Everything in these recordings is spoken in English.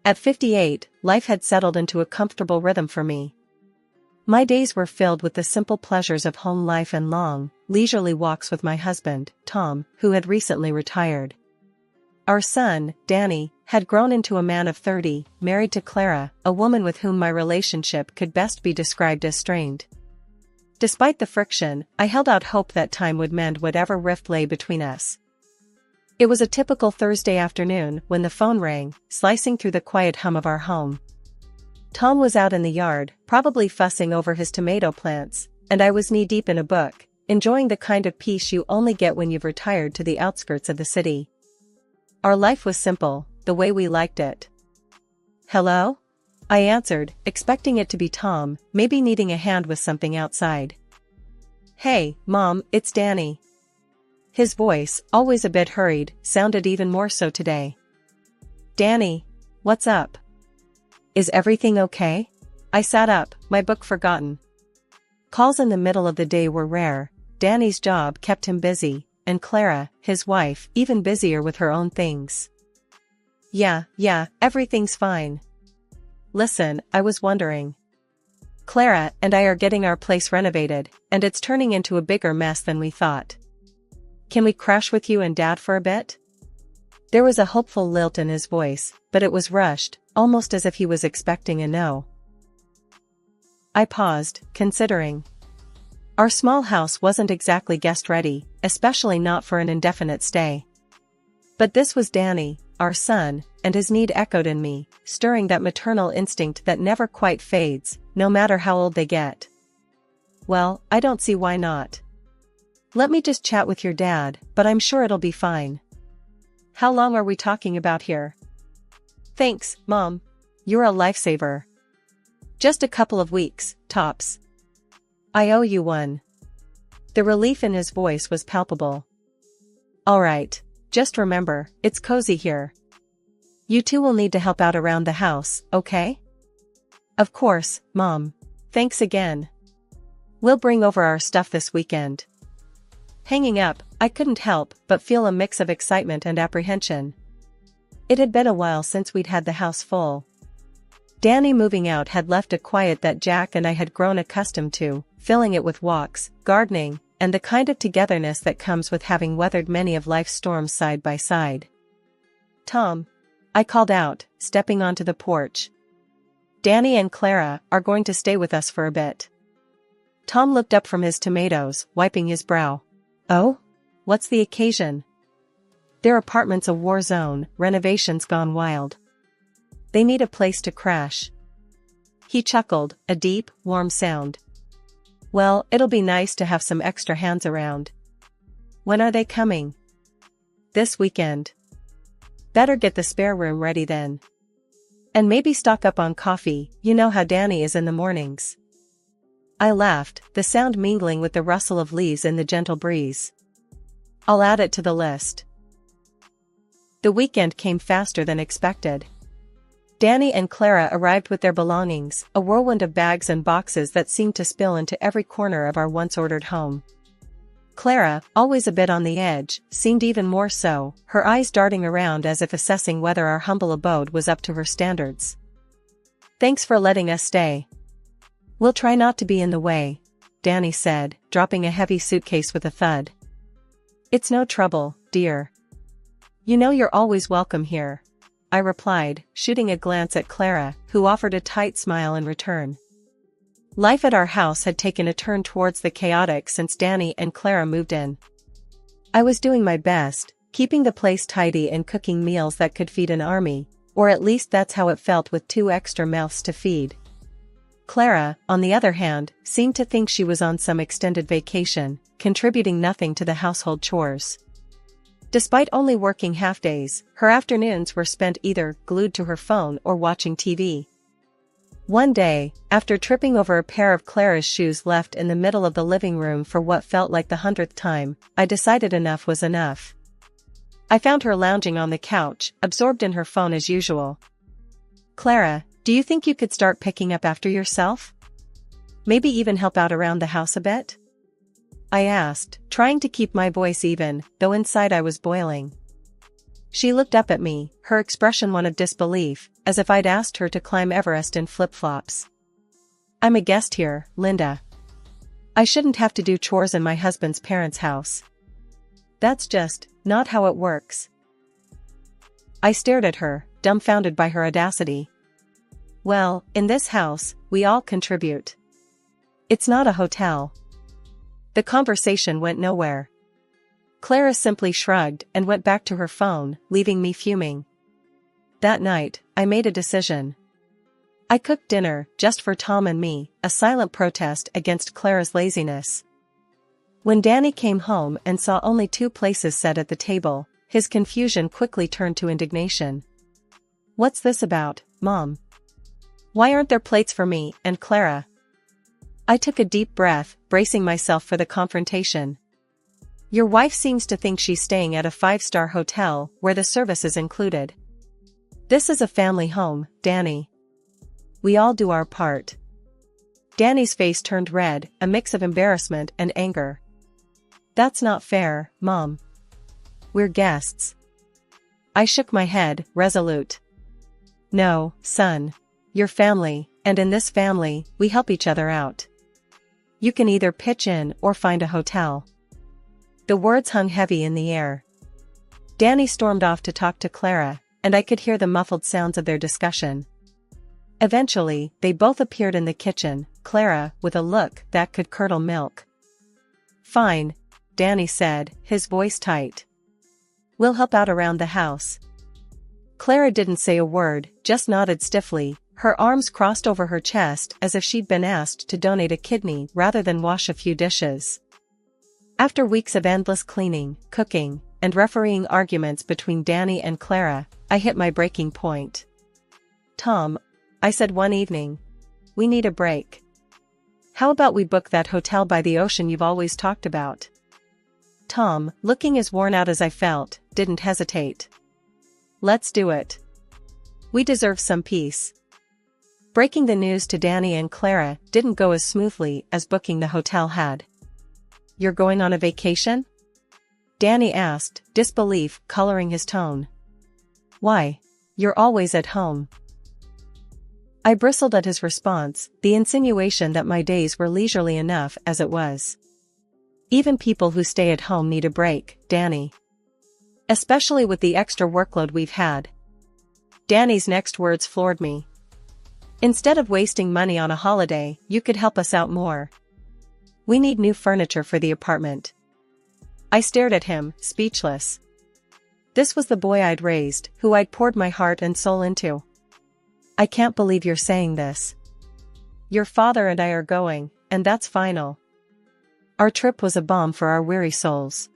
At 58, life had settled into a comfortable rhythm for me. My days were filled with the simple pleasures of home life and long, leisurely walks with my husband, Tom, who had recently retired. Our son, Danny, had grown into a man of 30, married to Clara, a woman with whom my relationship could best be described as strained. Despite the friction, I held out hope that time would mend whatever rift lay between us. It was a typical Thursday afternoon when the phone rang, slicing through the quiet hum of our home. Tom was out in the yard, probably fussing over his tomato plants, and I was knee-deep in a book, enjoying the kind of peace you only get when you've retired to the outskirts of the city. Our life was simple, the way we liked it. "Hello?" I answered, expecting it to be Tom, maybe needing a hand with something outside. "Hey, Mom, it's Danny." His voice, always a bit hurried, sounded even more so today. "Danny, what's up? Is everything okay?" I sat up, my book forgotten. Calls in the middle of the day were rare. Danny's job kept him busy, and Clara, his wife, even busier with her own things. Yeah, everything's fine. Listen, I was wondering. Clara and I are getting our place renovated, and it's turning into a bigger mess than we thought. Can we crash with you and Dad for a bit? There was a hopeful lilt in his voice, but it was rushed, almost as if he was expecting a no. I paused, considering. Our small house wasn't exactly guest-ready, especially not for an indefinite stay. But this was Danny, our son, and his need echoed in me, stirring that maternal instinct that never quite fades, no matter how old they get. Well, I don't see why not. Let me just chat with your dad, but I'm sure it'll be fine. How long are we talking about here? Thanks, Mom. You're a lifesaver. Just a couple of weeks, tops. I owe you one. The relief in his voice was palpable. All right, just remember, it's cozy here. You two will need to help out around the house, okay? Of course, Mom. Thanks again. We'll bring over our stuff this weekend. Hanging up, I couldn't help but feel a mix of excitement and apprehension. It had been a while since we'd had the house full. Danny moving out had left a quiet that Jack and I had grown accustomed to, filling it with walks, gardening, and the kind of togetherness that comes with having weathered many of life's storms side by side. Tom, I called out, stepping onto the porch. Danny and Clara are going to stay with us for a bit. Tom looked up from his tomatoes, wiping his brow. Oh? What's the occasion? Their apartment's a war zone, renovations gone wild. They need a place to crash. He chuckled, a deep, warm sound. Well, it'll be nice to have some extra hands around. When are they coming? This weekend. Better get the spare room ready then. And maybe stock up on coffee, you know how Danny is in the mornings. I laughed, the sound mingling with the rustle of leaves in the gentle breeze. I'll add it to the list. The weekend came faster than expected. Danny and Clara arrived with their belongings, a whirlwind of bags and boxes that seemed to spill into every corner of our once-ordered home. Clara, always a bit on the edge, seemed even more so, her eyes darting around as if assessing whether our humble abode was up to her standards. Thanks for letting us stay. We'll try not to be in the way, Danny said, dropping a heavy suitcase with a thud. It's no trouble, dear. You know you're always welcome here, I replied, shooting a glance at Clara, who offered a tight smile in return. Life at our house had taken a turn towards the chaotic since Danny and Clara moved in. I was doing my best, keeping the place tidy and cooking meals that could feed an army, or at least that's how it felt with 2 extra mouths to feed. Clara, on the other hand, seemed to think she was on some extended vacation, contributing nothing to the household chores. Despite only working half-days, her afternoons were spent either glued to her phone or watching TV. One day, after tripping over a pair of Clara's shoes left in the middle of the living room for what felt like the 100th time, I decided enough was enough. I found her lounging on the couch, absorbed in her phone as usual. Clara, do you think you could start picking up after yourself? Maybe even help out around the house a bit? I asked, trying to keep my voice even, though inside I was boiling. She looked up at me, her expression one of disbelief, as if I'd asked her to climb Everest in flip-flops. "I'm a guest here, Linda. I shouldn't have to do chores in my husband's parents' house. That's just not how it works." I stared at her, dumbfounded by her audacity. "Well, in this house, we all contribute. It's not a hotel." The conversation went nowhere. Clara simply shrugged and went back to her phone, leaving me fuming. That night, I made a decision. I cooked dinner, just for Tom and me, a silent protest against Clara's laziness. When Danny came home and saw only 2 places set at the table, his confusion quickly turned to indignation. "What's this about, Mom? Why aren't there plates for me and Clara?" I took a deep breath, bracing myself for the confrontation. "Your wife seems to think she's staying at a 5-star hotel where the service is included. This is a family home, Danny. We all do our part." Danny's face turned red, a mix of embarrassment and anger. "That's not fair, Mom. We're guests." I shook my head, resolute. "No, son. You're family, and in this family, we help each other out. You can either pitch in or find a hotel." The words hung heavy in the air. Danny stormed off to talk to Clara, and I could hear the muffled sounds of their discussion. Eventually, they both appeared in the kitchen, Clara with a look that could curdle milk. "Fine," Danny said, his voice tight. "We'll help out around the house." Clara didn't say a word, just nodded stiffly, her arms crossed over her chest as if she'd been asked to donate a kidney rather than wash a few dishes. After weeks of endless cleaning, cooking, and refereeing arguments between Danny and Clara, I hit my breaking point. "Tom," I said one evening, "we need a break. How about we book that hotel by the ocean you've always talked about?" Tom, looking as worn out as I felt, didn't hesitate. "Let's do it. We deserve some peace." Breaking the news to Danny and Clara didn't go as smoothly as booking the hotel had. "You're going on a vacation?" Danny asked, disbelief coloring his tone. "Why? You're always at home." I bristled at his response, the insinuation that my days were leisurely enough as it was. "Even people who stay at home need a break, Danny. Especially with the extra workload we've had." Danny's next words floored me. "Instead of wasting money on a holiday, you could help us out more. We need new furniture for the apartment." I stared at him, speechless. This was the boy I'd raised, who I'd poured my heart and soul into. "I can't believe you're saying this. Your father and I are going, and that's final." Our trip was a balm for our weary souls.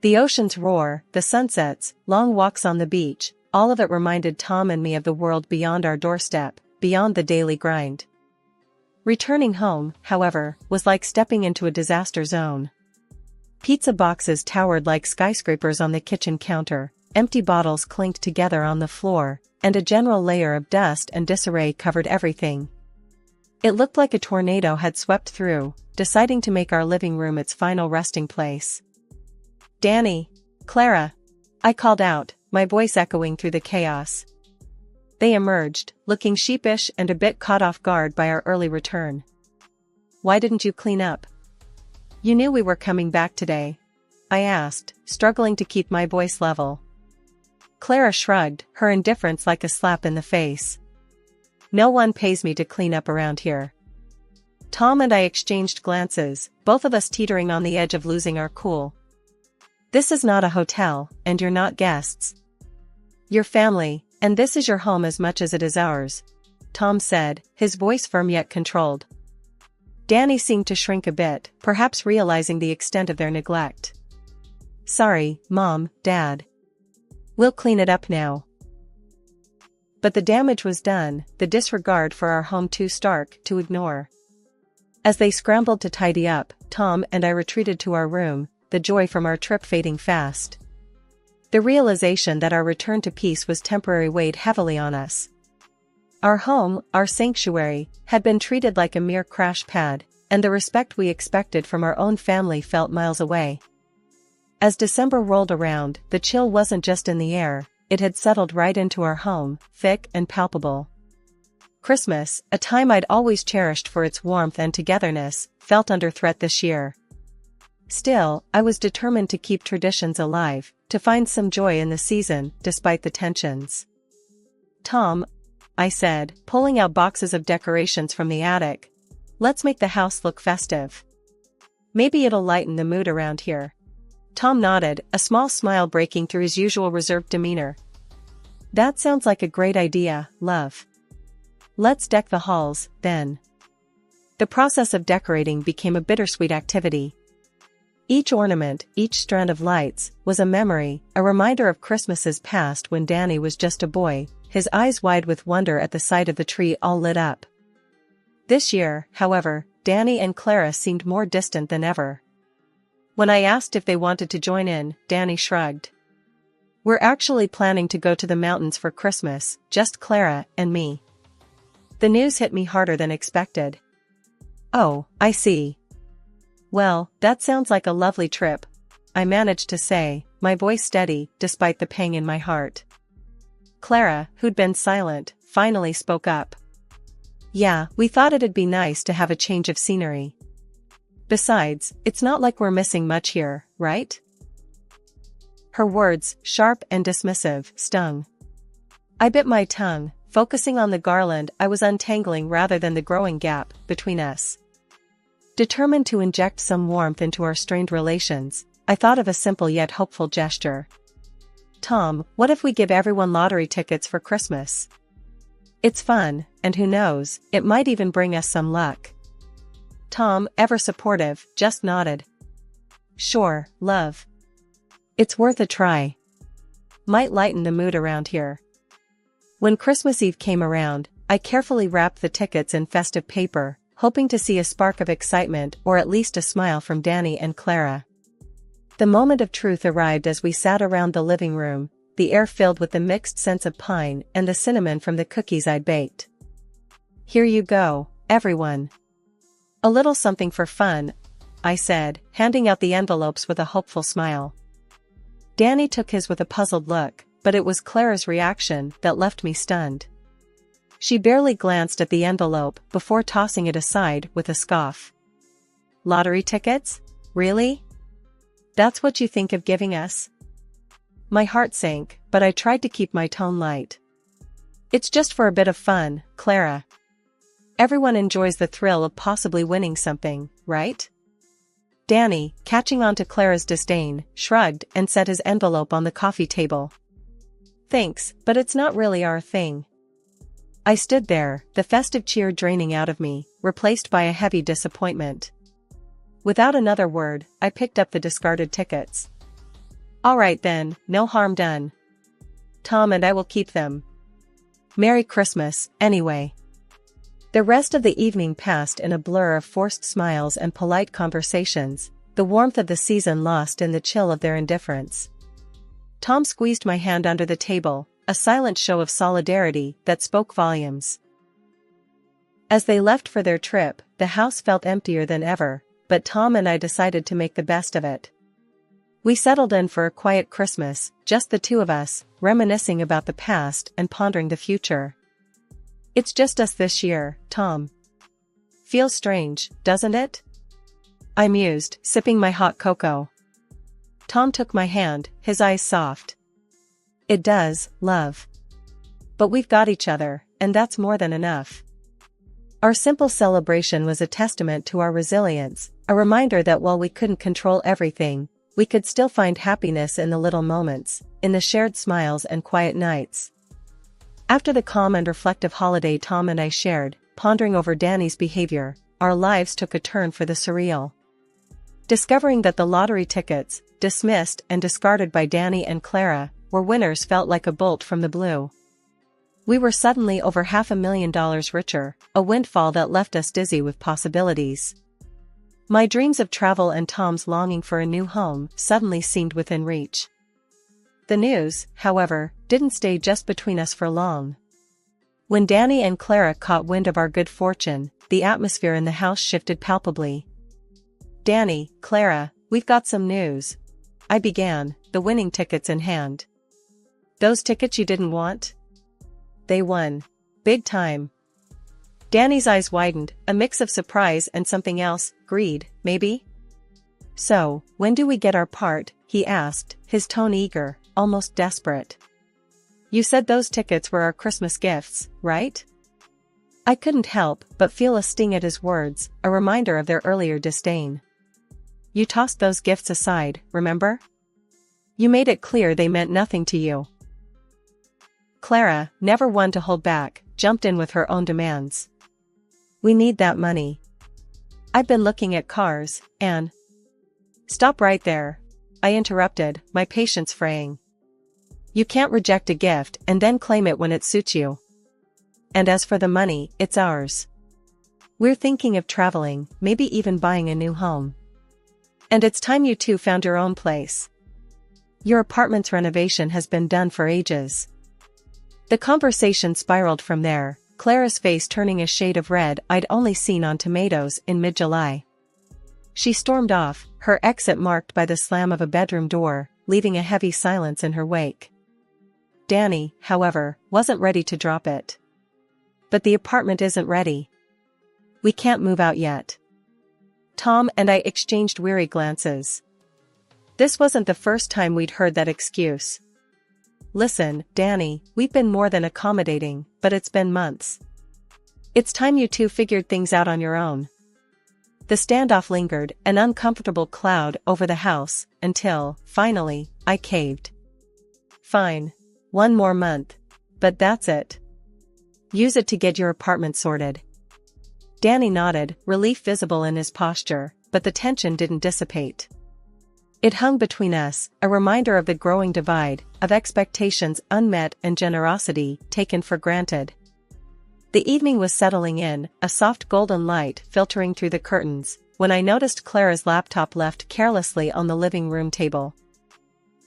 The ocean's roar, the sunsets, long walks on the beach, all of it reminded Tom and me of the world beyond our doorstep, beyond the daily grind. Returning home, however, was like stepping into a disaster zone. Pizza boxes towered like skyscrapers on the kitchen counter, empty bottles clinked together on the floor, and a general layer of dust and disarray covered everything. It looked like a tornado had swept through, deciding to make our living room its final resting place. "Danny! Clara!" I called out, my voice echoing through the chaos. They emerged, looking sheepish and a bit caught off guard by our early return. "Why didn't you clean up? You knew we were coming back today," I asked, struggling to keep my voice level. Clara shrugged, her indifference like a slap in the face. "No one pays me to clean up around here." Tom and I exchanged glances, both of us teetering on the edge of losing our cool. "This is not a hotel, and you're not guests. You're family, and this is your home as much as it is ours," Tom said, his voice firm yet controlled. Danny seemed to shrink a bit, perhaps realizing the extent of their neglect. "Sorry, Mom, Dad. We'll clean it up now." But the damage was done, the disregard for our home too stark to ignore. As they scrambled to tidy up, Tom and I retreated to our room, the joy from our trip fading fast. The realization that our return to peace was temporary weighed heavily on us. Our home, our sanctuary, had been treated like a mere crash pad, and the respect we expected from our own family felt miles away. As December rolled around, the chill wasn't just in the air, it had settled right into our home, thick and palpable. Christmas, a time I'd always cherished for its warmth and togetherness, felt under threat this year. Still, I was determined to keep traditions alive, to find some joy in the season, despite the tensions. "Tom," I said, pulling out boxes of decorations from the attic. "Let's make the house look festive. Maybe it'll lighten the mood around here." Tom nodded, a small smile breaking through his usual reserved demeanor. "That sounds like a great idea, love. Let's deck the halls, then." The process of decorating became a bittersweet activity. Each ornament, each strand of lights, was a memory, a reminder of Christmases past when Danny was just a boy, his eyes wide with wonder at the sight of the tree all lit up. This year, however, Danny and Clara seemed more distant than ever. When I asked if they wanted to join in, Danny shrugged. "We're actually planning to go to the mountains for Christmas, just Clara and me." The news hit me harder than expected. "Oh, I see. Well, that sounds like a lovely trip," I managed to say, my voice steady, despite the pang in my heart. Clara, who'd been silent, finally spoke up. "Yeah, we thought it'd be nice to have a change of scenery. Besides, it's not like we're missing much here, right?" Her words, sharp and dismissive, stung. I bit my tongue, focusing on the garland I was untangling rather than the growing gap between us. Determined to inject some warmth into our strained relations, I thought of a simple yet hopeful gesture. "Tom, what if we give everyone lottery tickets for Christmas? It's fun, and who knows, it might even bring us some luck." Tom, ever supportive, just nodded. "Sure, love. It's worth a try. Might lighten the mood around here." When Christmas Eve came around, I carefully wrapped the tickets in festive paper, hoping to see a spark of excitement or at least a smile from Danny and Clara. The moment of truth arrived as we sat around the living room, the air filled with the mixed scents of pine and the cinnamon from the cookies I'd baked. "Here you go, everyone. A little something for fun," I said, handing out the envelopes with a hopeful smile. Danny took his with a puzzled look, but it was Clara's reaction that left me stunned. She barely glanced at the envelope before tossing it aside with a scoff. "Lottery tickets? Really? That's what you think of giving us?" My heart sank, but I tried to keep my tone light. "It's just for a bit of fun, Clara. Everyone enjoys the thrill of possibly winning something, right?" Danny, catching on to Clara's disdain, shrugged and set his envelope on the coffee table. "Thanks, but it's not really our thing." I stood there, the festive cheer draining out of me, replaced by a heavy disappointment. Without another word, I picked up the discarded tickets. "All right then, no harm done. Tom and I will keep them. Merry Christmas, anyway." The rest of the evening passed in a blur of forced smiles and polite conversations, the warmth of the season lost in the chill of their indifference. Tom squeezed my hand under the table, a silent show of solidarity that spoke volumes. As they left for their trip, the house felt emptier than ever, but Tom and I decided to make the best of it. We settled in for a quiet Christmas, just the two of us, reminiscing about the past and pondering the future. "It's just us this year, Tom. Feels strange, doesn't it?" I mused, sipping my hot cocoa. Tom took my hand, his eyes soft. "It does, love. But we've got each other, and that's more than enough." Our simple celebration was a testament to our resilience, a reminder that while we couldn't control everything, we could still find happiness in the little moments, in the shared smiles and quiet nights. After the calm and reflective holiday Tom and I shared, pondering over Danny's behavior, our lives took a turn for the surreal. Discovering that the lottery tickets, dismissed and discarded by Danny and Clara, were winners felt like a bolt from the blue. We were suddenly over $500,000 richer, a windfall that left us dizzy with possibilities. My dreams of travel and Tom's longing for a new home suddenly seemed within reach. The news, however, didn't stay just between us for long. When Danny and Clara caught wind of our good fortune, the atmosphere in the house shifted palpably. "Danny, Clara, we've got some news," I began, the winning tickets in hand. Those tickets you didn't want? They won. Big time. Danny's eyes widened, a mix of surprise and something else, greed, maybe? So, when do we get our part? He asked, his tone eager, almost desperate. You said those tickets were our Christmas gifts, right? I couldn't help but feel a sting at his words, a reminder of their earlier disdain. You tossed those gifts aside, remember? You made it clear they meant nothing to you. Clara, never one to hold back, jumped in with her own demands. We need that money. I've been looking at cars, and... Stop right there. I interrupted, my patience fraying. You can't reject a gift and then claim it when it suits you. And as for the money, it's ours. We're thinking of traveling, maybe even buying a new home. And it's time you two found your own place. Your apartment's renovation has been done for ages. The conversation spiraled from there, Clara's face turning a shade of red I'd only seen on tomatoes in mid-July. She stormed off, her exit marked by the slam of a bedroom door, leaving a heavy silence in her wake. Danny, however, wasn't ready to drop it. But the apartment isn't ready. We can't move out yet. Tom and I exchanged weary glances. This wasn't the first time we'd heard that excuse. Listen, Danny, we've been more than accommodating, but it's been months. It's time you two figured things out on your own. The standoff lingered, an uncomfortable cloud over the house, until, finally, I caved. Fine. 1 more month. But that's it. Use it to get your apartment sorted. Danny nodded, relief visible in his posture, but the tension didn't dissipate. It hung between us, a reminder of the growing divide, of expectations unmet and generosity taken for granted. The evening was settling in, a soft golden light filtering through the curtains, when I noticed Clara's laptop left carelessly on the living room table.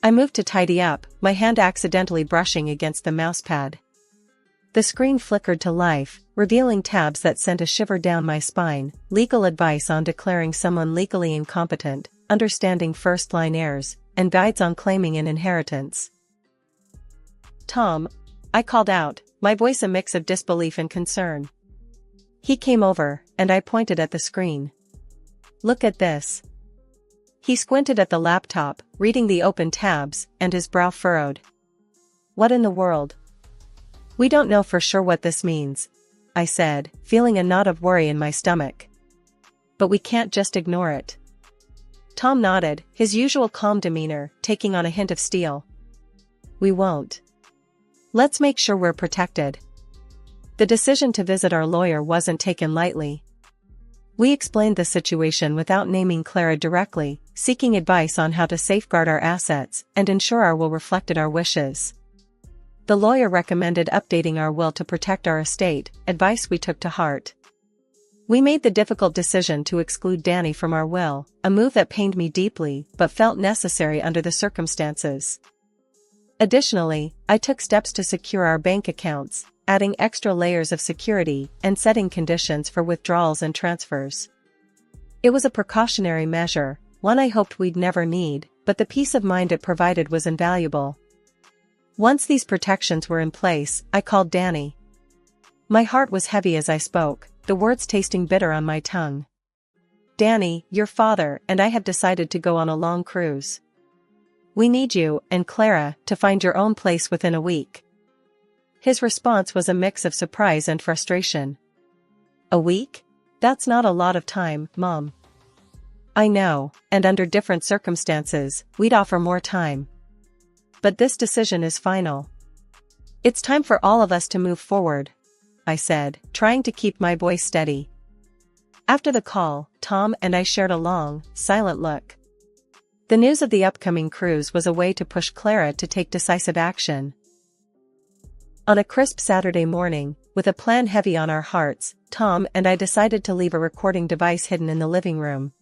I moved to tidy up, my hand accidentally brushing against the mousepad. The screen flickered to life, revealing tabs that sent a shiver down my spine, legal advice on declaring someone legally incompetent, understanding first-line errors, and guides on claiming an inheritance. Tom, I called out, my voice a mix of disbelief and concern. He came over, and I pointed at the screen. Look at this. He squinted at the laptop, reading the open tabs, and his brow furrowed. What in the world? We don't know for sure what this means, I said, feeling a knot of worry in my stomach. But we can't just ignore it. Tom nodded, his usual calm demeanor taking on a hint of steel. We won't. Let's make sure we're protected. The decision to visit our lawyer wasn't taken lightly. We explained the situation without naming Clara directly, seeking advice on how to safeguard our assets and ensure our will reflected our wishes. The lawyer recommended updating our will to protect our estate, advice we took to heart. We made the difficult decision to exclude Danny from our will, a move that pained me deeply but felt necessary under the circumstances. Additionally, I took steps to secure our bank accounts, adding extra layers of security and setting conditions for withdrawals and transfers. It was a precautionary measure, one I hoped we'd never need, but the peace of mind it provided was invaluable. Once these protections were in place, I called Danny. My heart was heavy as I spoke, the words tasting bitter on my tongue. Danny, your father and I have decided to go on a long cruise. We need you and Clara to find your own place within a week. His response was a mix of surprise and frustration. A week? That's not a lot of time, Mom. I know, and under different circumstances, we'd offer more time. But this decision is final. It's time for all of us to move forward, I said, trying to keep my voice steady. After the call, Tom and I shared a long, silent look. The news of the upcoming cruise was a way to push Clara to take decisive action. On a crisp Saturday morning, with a plan heavy on our hearts, Tom and I decided to leave a recording device hidden in the living room.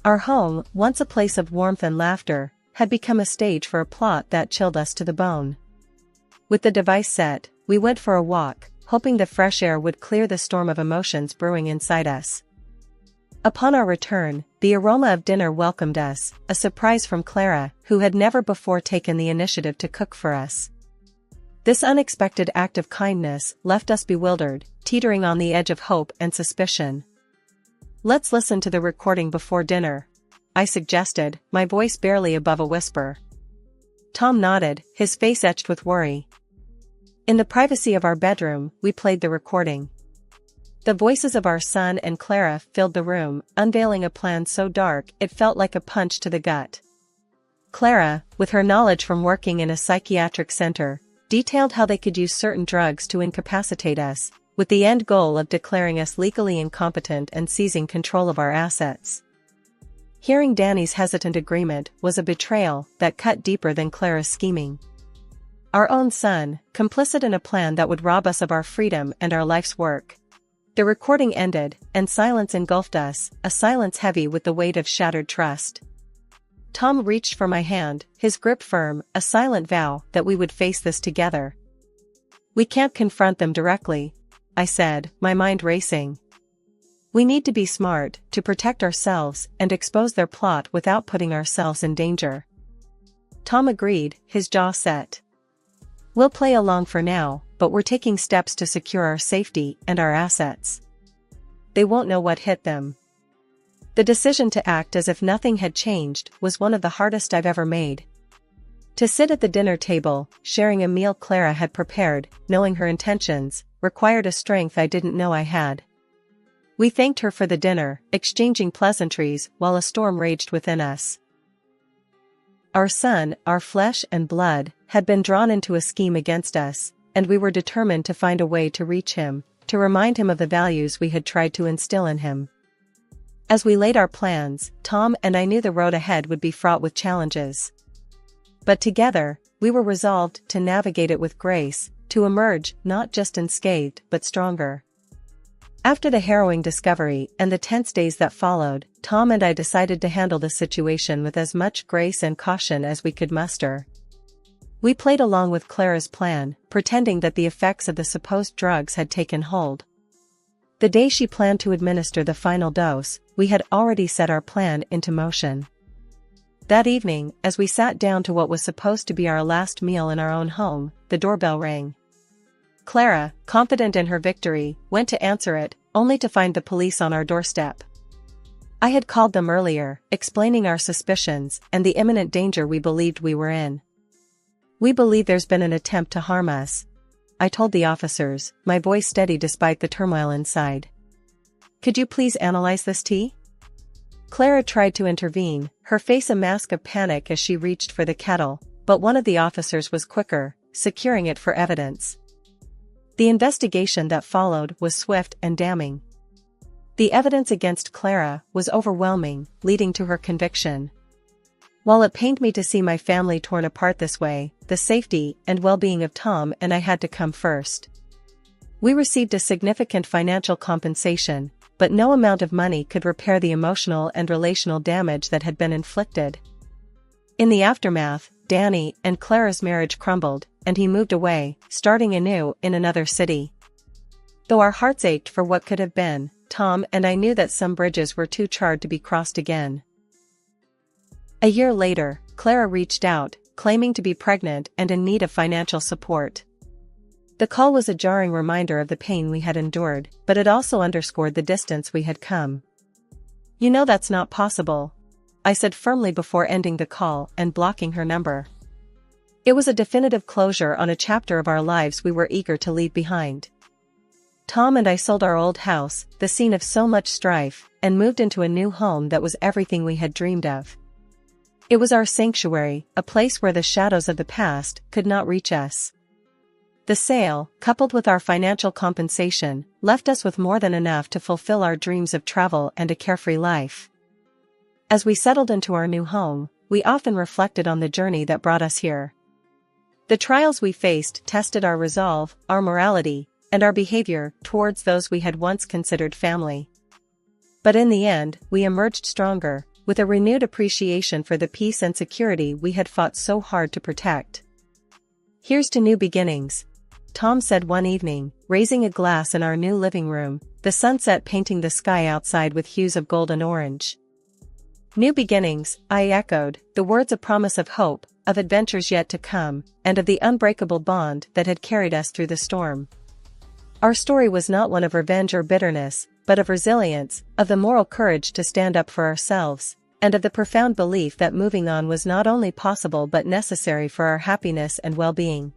Our home, once a place of warmth and laughter, had become a stage for a plot that chilled us to the bone. With the device set, we went for a walk, hoping the fresh air would clear the storm of emotions brewing inside us. Upon our return, the aroma of dinner welcomed us, a surprise from Clara, who had never before taken the initiative to cook for us. This unexpected act of kindness left us bewildered, teetering on the edge of hope and suspicion. "Let's listen to the recording before dinner," I suggested, my voice barely above a whisper. Tom nodded, his face etched with worry. In the privacy of our bedroom, we played the recording. The voices of our son and Clara filled the room, unveiling a plan so dark it felt like a punch to the gut. Clara, with her knowledge from working in a psychiatric center, detailed how they could use certain drugs to incapacitate us, with the end goal of declaring us legally incompetent and seizing control of our assets. Hearing Danny's hesitant agreement was a betrayal that cut deeper than Clara's scheming. Our own son, complicit in a plan that would rob us of our freedom and our life's work. The recording ended, and silence engulfed us, a silence heavy with the weight of shattered trust. Tom reached for my hand, his grip firm, a silent vow that we would face this together. "We can't confront them directly," I said, my mind racing. "We need to be smart, to protect ourselves and expose their plot without putting ourselves in danger." Tom agreed, his jaw set. "We'll play along for now, but we're taking steps to secure our safety and our assets. They won't know what hit them." The decision to act as if nothing had changed was one of the hardest I've ever made. To sit at the dinner table, sharing a meal Clara had prepared, knowing her intentions, required a strength I didn't know I had. We thanked her for the dinner, exchanging pleasantries while a storm raged within us. Our son, our flesh and blood, had been drawn into a scheme against us, and we were determined to find a way to reach him, to remind him of the values we had tried to instill in him. As we laid our plans, Tom and I knew the road ahead would be fraught with challenges. But together, we were resolved to navigate it with grace, to emerge not just unscathed but stronger. After the harrowing discovery and the tense days that followed, Tom and I decided to handle the situation with as much grace and caution as we could muster. We played along with Clara's plan, pretending that the effects of the supposed drugs had taken hold. The day she planned to administer the final dose, we had already set our plan into motion. That evening, as we sat down to what was supposed to be our last meal in our own home, the doorbell rang. Clara, confident in her victory, went to answer it, only to find the police on our doorstep. I had called them earlier, explaining our suspicions and the imminent danger we believed we were in. "We believe there's been an attempt to harm us," I told the officers, my voice steady despite the turmoil inside. "Could you please analyze this tea?" Clara tried to intervene, her face a mask of panic as she reached for the kettle, but one of the officers was quicker, securing it for evidence. The investigation that followed was swift and damning. The evidence against Clara was overwhelming, leading to her conviction. While it pained me to see my family torn apart this way, the safety and well-being of Tom and I had to come first. We received a significant financial compensation, but no amount of money could repair the emotional and relational damage that had been inflicted. In the aftermath, Danny and Clara's marriage crumbled, and he moved away, starting anew in another city. Though our hearts ached for what could have been, Tom and I knew that some bridges were too charred to be crossed again. A year later, Clara reached out, claiming to be pregnant and in need of financial support. The call was a jarring reminder of the pain we had endured, but it also underscored the distance we had come. "You know that's not possible," I said firmly before ending the call and blocking her number. It was a definitive closure on a chapter of our lives we were eager to leave behind. Tom and I sold our old house, the scene of so much strife, and moved into a new home that was everything we had dreamed of. It was our sanctuary, a place where the shadows of the past could not reach us. The sale, coupled with our financial compensation, left us with more than enough to fulfill our dreams of travel and a carefree life. As we settled into our new home, we often reflected on the journey that brought us here. The trials we faced tested our resolve, our morality, and our behavior towards those we had once considered family. But in the end, we emerged stronger, with a renewed appreciation for the peace and security we had fought so hard to protect. "Here's to new beginnings," Tom said one evening, raising a glass in our new living room, the sunset painting the sky outside with hues of gold and orange. New beginnings, I echoed, the words of promise of hope, of adventures yet to come, and of the unbreakable bond that had carried us through the storm. Our story was not one of revenge or bitterness, but of resilience, of the moral courage to stand up for ourselves, and of the profound belief that moving on was not only possible but necessary for our happiness and well-being.